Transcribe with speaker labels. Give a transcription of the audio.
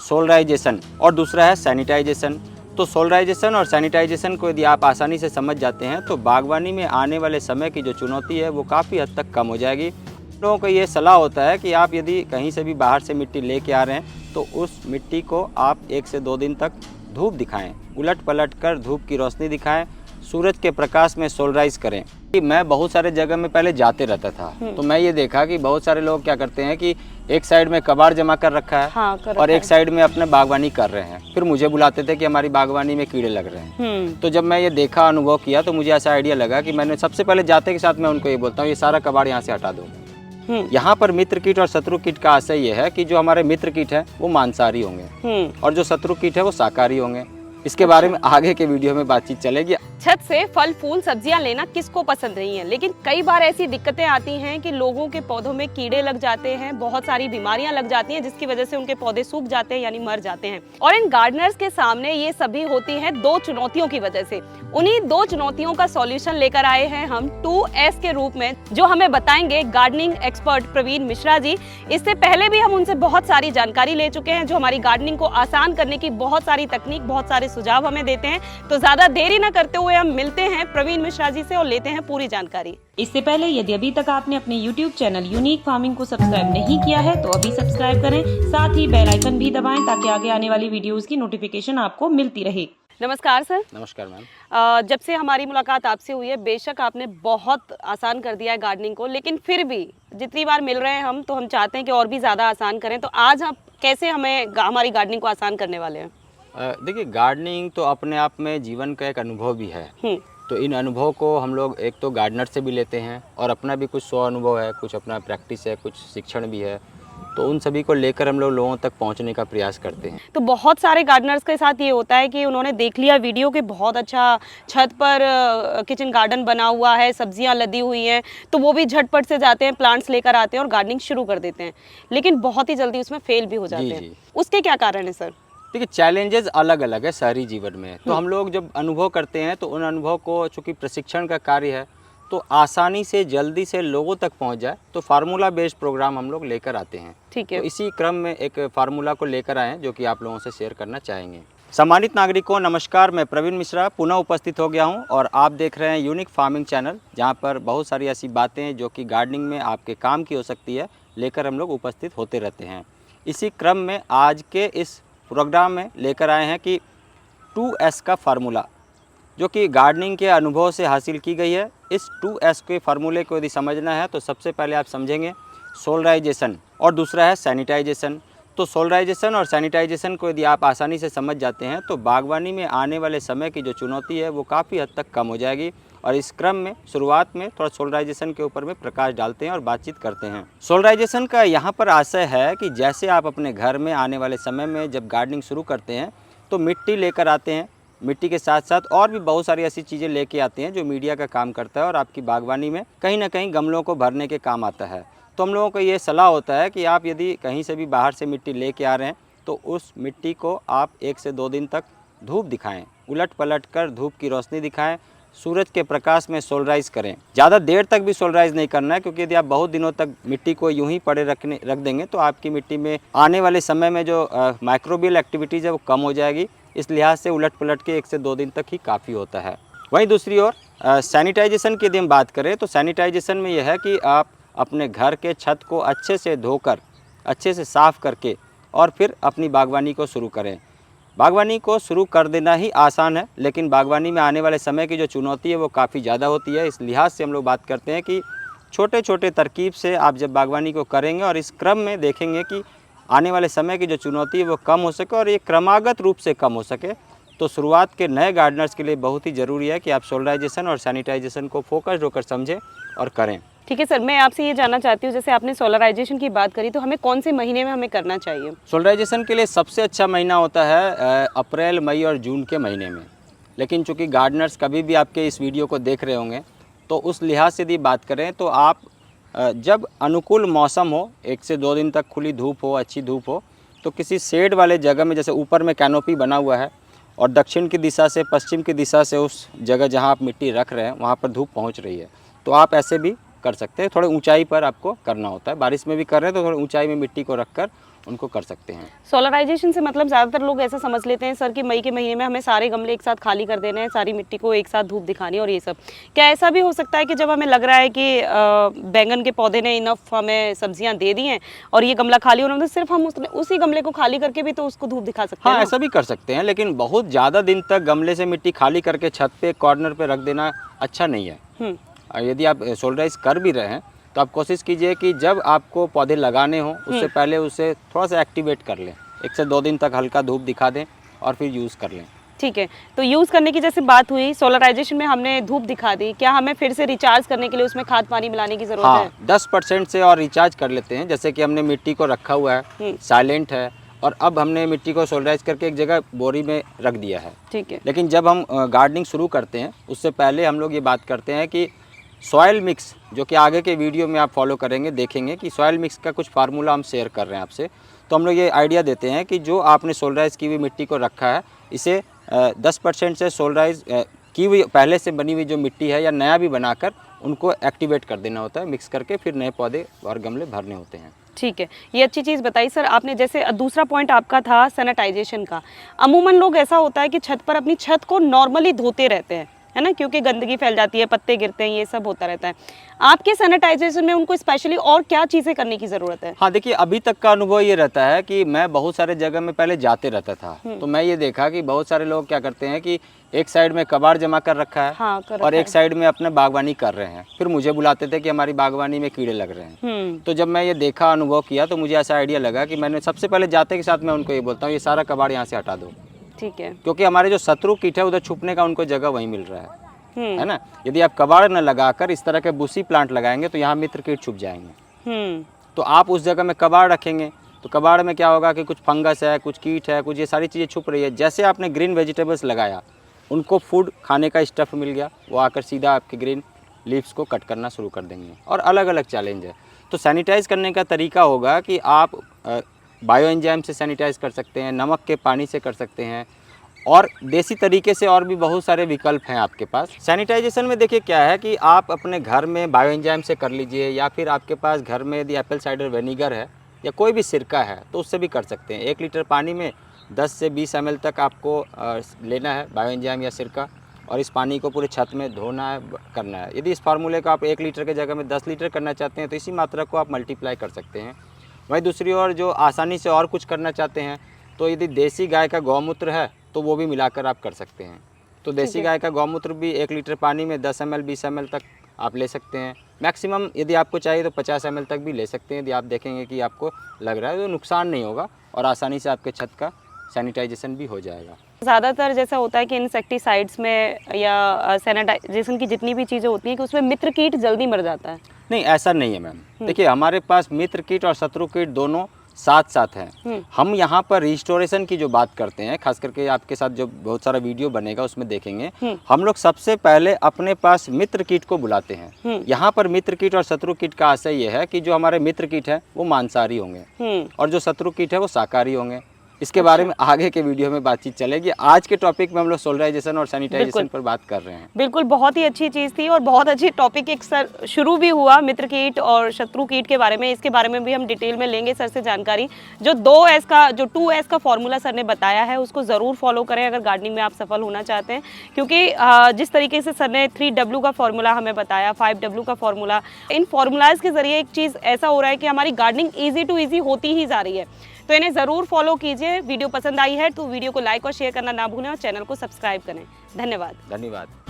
Speaker 1: Solarization और दूसरा है सैनिटाइजेशन। तो सोलराइजेशन और सैनिटाइजेशन को यदि आप आसानी से समझ जाते हैं तो बागवानी में आने वाले समय की जो चुनौती है वो काफ़ी हद तक कम हो जाएगी। लोगों को ये सलाह होता है कि आप यदि कहीं से भी बाहर से मिट्टी लेके आ रहे हैं तो उस मिट्टी को आप 1 से 2 दिन तक धूप दिखाएं, उलट पलट कर धूप की रोशनी दिखाएं, सूरज के प्रकाश में सोलराइज करें। मैं बहुत सारे जगह में पहले जाते रहता था तो मैं ये देखा कि बहुत सारे लोग क्या करते हैं कि एक साइड में कबाड़ जमा कर रखा है और एक साइड में अपने बागवानी कर रहे हैं, फिर मुझे बुलाते थे कि हमारी बागवानी में कीड़े लग रहे हैं। तो जब मैं ये देखा, अनुभव किया, तो मुझे ऐसा आइडिया लगा कि मैंने सबसे पहले जाते के साथ मैं उनको ये बोलता हूँ ये सारा कबाड़ यहाँ से हटा दो। यहाँ पर मित्र कीट और शत्रु कीट का आशय ये है कि जो हमारे मित्र कीट है वो मांसाहारी होंगे और जो शत्रु कीट है वो शाकाहारी होंगे। इसके बारे में आगे के वीडियो में बातचीत चलेगी।
Speaker 2: छत से फल फूल सब्जियां लेना किसको पसंद नहीं है, लेकिन कई बार ऐसी दिक्कतें आती हैं कि लोगों के पौधों में कीड़े लग जाते हैं, बहुत सारी बीमारियां लग जाती हैं जिसकी वजह से उनके पौधे सूख जाते हैं यानी मर जाते हैं। और इन गार्डनर्स के सामने ये सभी होती है 2 चुनौतियों की वजह से। उन्हीं 2 चुनौतियों का सॉल्यूशन लेकर आए हैं हम 2S के रूप में, जो हमें बताएंगे गार्डनिंग एक्सपर्ट प्रवीण मिश्रा जी। इससे पहले भी हम उनसे बहुत सारी जानकारी ले चुके हैं जो हमारी गार्डनिंग को आसान करने की बहुत सारी तकनीक, बहुत सारे सुझाव हमें देते हैं। तो ज्यादा देरी न करते हुए हम मिलते हैं प्रवीण मिश्रा जी से और लेते हैं पूरी जानकारी।
Speaker 3: इससे पहले यदि अभी तक आपने अपने YouTube चैनल यूनिक फार्मिंग को सब्सक्राइब नहीं किया है तो अभी सब्सक्राइब करें, साथ ही बेल आइकन भी दबाएं ताकि आगे आने वाली वीडियोस की नोटिफिकेशन आपको मिलती रहे।
Speaker 2: नमस्कार सर।
Speaker 1: नमस्कार मैम।
Speaker 2: जब से हमारी मुलाकात आपसे हुई है, बेशक आपने बहुत आसान कर दिया है गार्डनिंग को, लेकिन फिर भी जितनी बार मिल रहे हैं हम तो हम चाहते हैं कि और भी ज़्यादा आसान करें। तो आज आप कैसे हमारी गार्डनिंग को आसान करने वाले हैं?
Speaker 1: देखिए, गार्डनिंग तो अपने आप में जीवन का एक अनुभव भी है। तो इन अनुभव को हम लोग एक तो गार्डनर से भी लेते हैं और अपना भी कुछ अनुभव है, कुछ अपना प्रैक्टिस है, कुछ शिक्षण भी है, तो उन सभी को लेकर हम लोग लोगों तक पहुंचने का प्रयास करते हैं।
Speaker 2: तो बहुत सारे गार्डनर्स के साथ ये होता है कि उन्होंने देख लिया वीडियो के बहुत अच्छा छत पर किचन गार्डन बना हुआ है, सब्जियां लदी हुई हैं, तो वो भी झटपट से जाते हैं, प्लांट्स लेकर आते हैं और गार्डनिंग शुरू कर देते हैं, लेकिन बहुत ही जल्दी उसमें फेल भी हो जाते हैं। उसके क्या कारण है सर?
Speaker 1: देखिए, चैलेंजेस अलग अलग है शहरी जीवन में। तो हम लोग जब अनुभव करते हैं तो उन अनुभव को, चूँकि प्रशिक्षण का कार्य है, तो आसानी से जल्दी से लोगों तक पहुंच जाए तो फार्मूला बेस्ड प्रोग्राम हम लोग लेकर आते हैं।
Speaker 2: ठीक है।
Speaker 1: तो इसी क्रम में एक फार्मूला को लेकर आए हैं जो कि आप लोगों से शेयर करना चाहेंगे। सम्मानित नागरिकों, नमस्कार। मैं प्रवीण मिश्रा पुनः उपस्थित हो गया हूं और आप देख रहे हैं यूनिक फार्मिंग चैनल, जहां पर बहुत सारी ऐसी बातें जो कि गार्डनिंग में आपके काम की हो सकती है लेकर हम लोग उपस्थित होते रहते हैं। इसी क्रम में आज के इस प्रोग्राम में लेकर आए हैं कि 2S का फार्मूला, जो कि गार्डनिंग के अनुभव से हासिल की गई है। इस 2S के फार्मूले को यदि समझना है तो सबसे पहले आप समझेंगे सोलराइजेशन और दूसरा है सैनिटाइजेशन। तो सोलराइजेशन और सैनिटाइजेशन को यदि आप आसानी से समझ जाते हैं तो बागवानी में आने वाले समय की जो चुनौती है वो काफ़ी हद तक कम हो जाएगी। और इस क्रम में शुरुआत में थोड़ा सोलराइजेशन के ऊपर में प्रकाश डालते हैं और बातचीत करते हैं। सोलराइजेशन का यहाँ पर आशय है कि जैसे आप अपने घर में आने वाले समय में जब गार्डनिंग शुरू करते हैं तो मिट्टी लेकर आते हैं, मिट्टी के साथ साथ और भी बहुत सारी ऐसी चीज़ें लेके आते हैं जो मीडिया का काम करता है और आपकी बागवानी में कहीं ना कहीं गमलों को भरने के काम आता है। तो हम लोगों को ये सलाह होता है कि आप यदि कहीं से भी बाहर से मिट्टी लेके आ रहे हैं तो उस मिट्टी को आप 1 से 2 दिन तक धूप दिखाएं, उलट पलट कर धूप की रोशनी दिखाएं, सूरज के प्रकाश में सोलराइज करें। ज़्यादा देर तक भी सोलराइज नहीं करना है, क्योंकि यदि आप बहुत दिनों तक मिट्टी को यूं ही पड़े रख देंगे तो आपकी मिट्टी में आने वाले समय में जो माइक्रोबियल एक्टिविटीज़ है वो कम हो जाएगी। इस लिहाज से उलट पलट के 1 से 2 दिन तक ही काफ़ी होता है। वहीं दूसरी ओर सैनिटाइजेशन की यदि हम बात करें तो सैनिटाइजेशन में यह है कि आप अपने घर के छत को अच्छे से धोकर, अच्छे से साफ़ करके और फिर अपनी बागवानी को शुरू करें। बागवानी को शुरू कर देना ही आसान है, लेकिन बागवानी में आने वाले समय की जो चुनौती है वो काफ़ी ज़्यादा होती है। इस लिहाज से हम लोग बात करते हैं कि छोटे छोटे तरकीब से आप जब बागवानी को करेंगे और इस क्रम में देखेंगे कि आने वाले समय की जो चुनौती है वो कम हो सके और ये क्रमागत रूप से कम हो सके। तो शुरुआत के नए गार्डनर्स के लिए बहुत ही ज़रूरी है कि आप सोलराइजेशन और सैनिटाइजेशन को फोकस्ड होकर समझें और करें।
Speaker 2: ठीक है सर, मैं आपसे ये जानना चाहती हूँ, जैसे आपने सोलराइजेशन की बात करी, तो हमें कौन से महीने में हमें करना चाहिए?
Speaker 1: सोलराइजेशन के लिए सबसे अच्छा महीना होता है अप्रैल, मई और जून के महीने में। लेकिन चूँकि गार्डनर्स कभी भी आपके इस वीडियो को देख रहे होंगे तो उस लिहाज से यदि बात करें तो आप जब अनुकूल मौसम हो, 1 से 2 दिन तक खुली धूप हो, अच्छी धूप हो, तो किसी शेड वाले जगह में, जैसे ऊपर में कैनोपी बना हुआ है और दक्षिण की दिशा से, पश्चिम की दिशा से उस जगह जहां आप मिट्टी रख रहे हैं वहां पर धूप पहुंच रही है, तो आप ऐसे भी कर सकते हैं। थोड़े ऊंचाई पर आपको करना होता है। बारिश में भी कर रहे हैं तो थोड़ी ऊंचाई में मिट्टी को रखकर उनको कर सकते हैं।
Speaker 2: सोलराइजेशन से मतलब ज़्यादातर लोग ऐसा समझ लेते हैं सर कि मई के महीने में हमें सारे गमले एक साथ खाली कर देने हैं, सारी मिट्टी को एक साथ धूप दिखानी और ये सब। क्या ऐसा भी हो सकता है कि जब हमें लग रहा है कि बैंगन के पौधे ने इनफ हमें सब्जियां दे दी हैं और ये गमला खाली होना, तो सिर्फ हम उसी गमले को खाली करके भी तो उसको धूप दिखा सकते हैं?
Speaker 1: हाँ, ऐसा भी कर सकते हैं, लेकिन बहुत ज़्यादा दिन तक गमले से मिट्टी खाली करके छत पे कॉर्नर पे रख देना अच्छा नहीं है। यदि आप सोलराइज कर भी रहे हैं तो आप कोशिश कीजिए कि जब आपको पौधे लगाने हो उससे पहले उसे थोड़ा सा एक्टिवेट कर लें, 1 से 2 दिन तक हल्का धूप दिखा दें और फिर यूज़ कर लें।
Speaker 2: ठीक है, तो यूज़ करने की जैसे बात हुई, सोलराइजेशन में हमने धूप दिखा दी, क्या हमें फिर से रिचार्ज करने के लिए उसमें खाद पानी मिलाने की ज़रूरत है?
Speaker 1: 10% से और रिचार्ज कर लेते हैं। जैसे कि हमने मिट्टी को रखा हुआ है, साइलेंट है, और अब हमने मिट्टी को सोलराइज करके एक जगह बोरी में रख दिया है।
Speaker 2: ठीक है।
Speaker 1: लेकिन जब हम गार्डनिंग शुरू करते हैं उससे पहले हम लोग ये बात करते हैं कि सॉइल मिक्स, जो कि आगे के वीडियो में आप फॉलो करेंगे, देखेंगे कि सॉइल मिक्स का कुछ फार्मूला हम शेयर कर रहे हैं आपसे। तो हम लोग ये आइडिया देते हैं कि जो आपने सोलराइज की हुई मिट्टी को रखा है, इसे 10% से सोलराइज की हुई पहले से बनी हुई जो मिट्टी है या नया भी बनाकर उनको एक्टिवेट कर देना होता है, मिक्स करके फिर नए पौधे और गमले भरने होते हैं।
Speaker 2: ठीक है, ये अच्छी चीज़ बताई सर आपने। जैसे दूसरा पॉइंट आपका था सैनिटाइजेशन का। अमूमन लोग ऐसा होता है कि छत पर अपनी छत को नॉर्मली धोते रहते हैं, है ना, क्योंकि गंदगी फैल जाती है, पत्ते गिरते हैं, ये सब होता रहता है। आपके सैनिटाइजेशन में उनको स्पेशली और क्या चीज़ें करने की ज़रूरत है?
Speaker 1: हाँ, देखिए, अभी तक का अनुभव ये रहता है कि मैं बहुत सारे जगह में पहले जाते रहता था, तो मैं ये देखा कि बहुत सारे लोग क्या करते हैं कि एक साइड में कबाड़ जमा कर रखा है,
Speaker 2: हाँ,
Speaker 1: और एक साइड में अपने बागवानी कर रहे हैं। फिर मुझे बुलाते थे कि हमारी बागवानी में कीड़े लग रहे हैं। तो जब मैं ये देखा, अनुभव किया, तो मुझे ऐसा आइडिया लगा कि मैंने सबसे पहले जाते के साथ मैं उनको ये बोलता हूँ, ये सारा कबाड़ यहाँ से हटा दो।
Speaker 2: ठीक है।
Speaker 1: क्योंकि हमारे जो शत्रु कीट है उधर छुपने का उनको जगह वहीं मिल रहा है ना। यदि आप कबाड़ न लगाकर इस तरह के बुशी प्लांट लगाएंगे तो यहाँ मित्र कीट छुप जाएंगे। तो आप उस जगह में कबाड़ रखेंगे तो कबाड़ में क्या होगा कि कुछ फंगस है, कुछ कीट है, कुछ ये सारी चीज़ें छुप रही है। जैसे आपने ग्रीन वेजिटेबल्स लगाया, उनको फूड खाने का स्टफ़ मिल गया, वो आकर सीधा आपके ग्रीन लीव्स को कट करना शुरू कर देंगे। और अलग अलग चैलेंज है। तो सैनिटाइज़ करने का तरीका होगा कि आप बायो एंजाइम से सैनिटाइज कर सकते हैं, नमक के पानी से कर सकते हैं, और देसी तरीके से और भी बहुत सारे विकल्प हैं आपके पास। सैनिटाइजेशन में देखिए क्या है कि आप अपने घर में बायो एंजाइम से कर लीजिए, या फिर आपके पास घर में यदि एप्पल साइडर विनेगर है या कोई भी सिरका है तो उससे भी कर सकते हैं। 1 लीटर पानी में 10 से 20 ml तक आपको लेना है बायो एंजाइम या सिरका, और इस पानी को पूरे छत में धोना है, करना है। यदि इस फार्मूले को आप 1 लीटर की जगह में 10 लीटर करना चाहते हैं तो इसी मात्रा को आप मल्टीप्लाई कर सकते हैं। वहीं दूसरी ओर जो आसानी से और कुछ करना चाहते हैं तो यदि देसी गाय का गौमूत्र है तो वो भी मिलाकर आप कर सकते हैं। तो देसी गाय का गौमूत्र भी 1 लीटर पानी में 10 ml 20 ml तक आप ले सकते हैं। मैक्सिमम यदि आपको चाहिए तो 50 ml तक भी ले सकते हैं। यदि आप देखेंगे कि आपको लग रहा है तो नुकसान नहीं होगा और आसानी से आपके छत का सैनिटाइजेशन भी हो जाएगा।
Speaker 2: ज़्यादातर जैसा होता है कि इंसेक्टिसाइड्स में या सैनिटाइजेशन की जितनी भी चीज़ें होती हैं कि उसमें मित्र कीट जल्दी मर जाता है।
Speaker 1: नहीं, ऐसा नहीं है मैम। देखिए, हमारे पास मित्र कीट और शत्रु कीट दोनों साथ साथ हैं। हम यहाँ पर रिस्टोरेशन की जो बात करते हैं, खास करके आपके साथ जो बहुत सारा वीडियो बनेगा उसमें देखेंगे, हम लोग सबसे पहले अपने पास मित्र कीट को बुलाते हैं। यहाँ पर मित्र कीट और शत्रु कीट का आशय ये है कि जो हमारे मित्र कीट है वो मांसाहारी होंगे और जो शत्रु कीट है वो शाकाहारी होंगे। इसके बारे में आगे के वीडियो में बातचीत चलेगी। आज के टॉपिक में हम लोग सोलराइजेशन और सैनिटाइजेशन पर बात कर रहे हैं।
Speaker 2: बिल्कुल, बहुत ही अच्छी चीज़ थी और बहुत अच्छी टॉपिक एक सर शुरू भी हुआ मित्र कीट और शत्रु कीट के बारे में। इसके बारे में भी हम डिटेल में लेंगे सर से जानकारी। जो 2S का फॉर्मूला सर ने बताया है उसको ज़रूर फॉलो करें अगर गार्डनिंग में आप सफल होना चाहते हैं, क्योंकि जिस तरीके से सर ने 3W का फॉर्मूला हमें बताया, 5W का फॉर्मूला, इन फॉर्मूलाज के जरिए एक चीज़ ऐसा हो रहा है कि हमारी गार्डनिंग ईजी टू ईजी होती ही जा रही है। तो इन्हें ज़रूर फॉलो कीजिए। वीडियो पसंद आई है तो वीडियो को लाइक और शेयर करना ना भूलें और चैनल को सब्सक्राइब करें। धन्यवाद।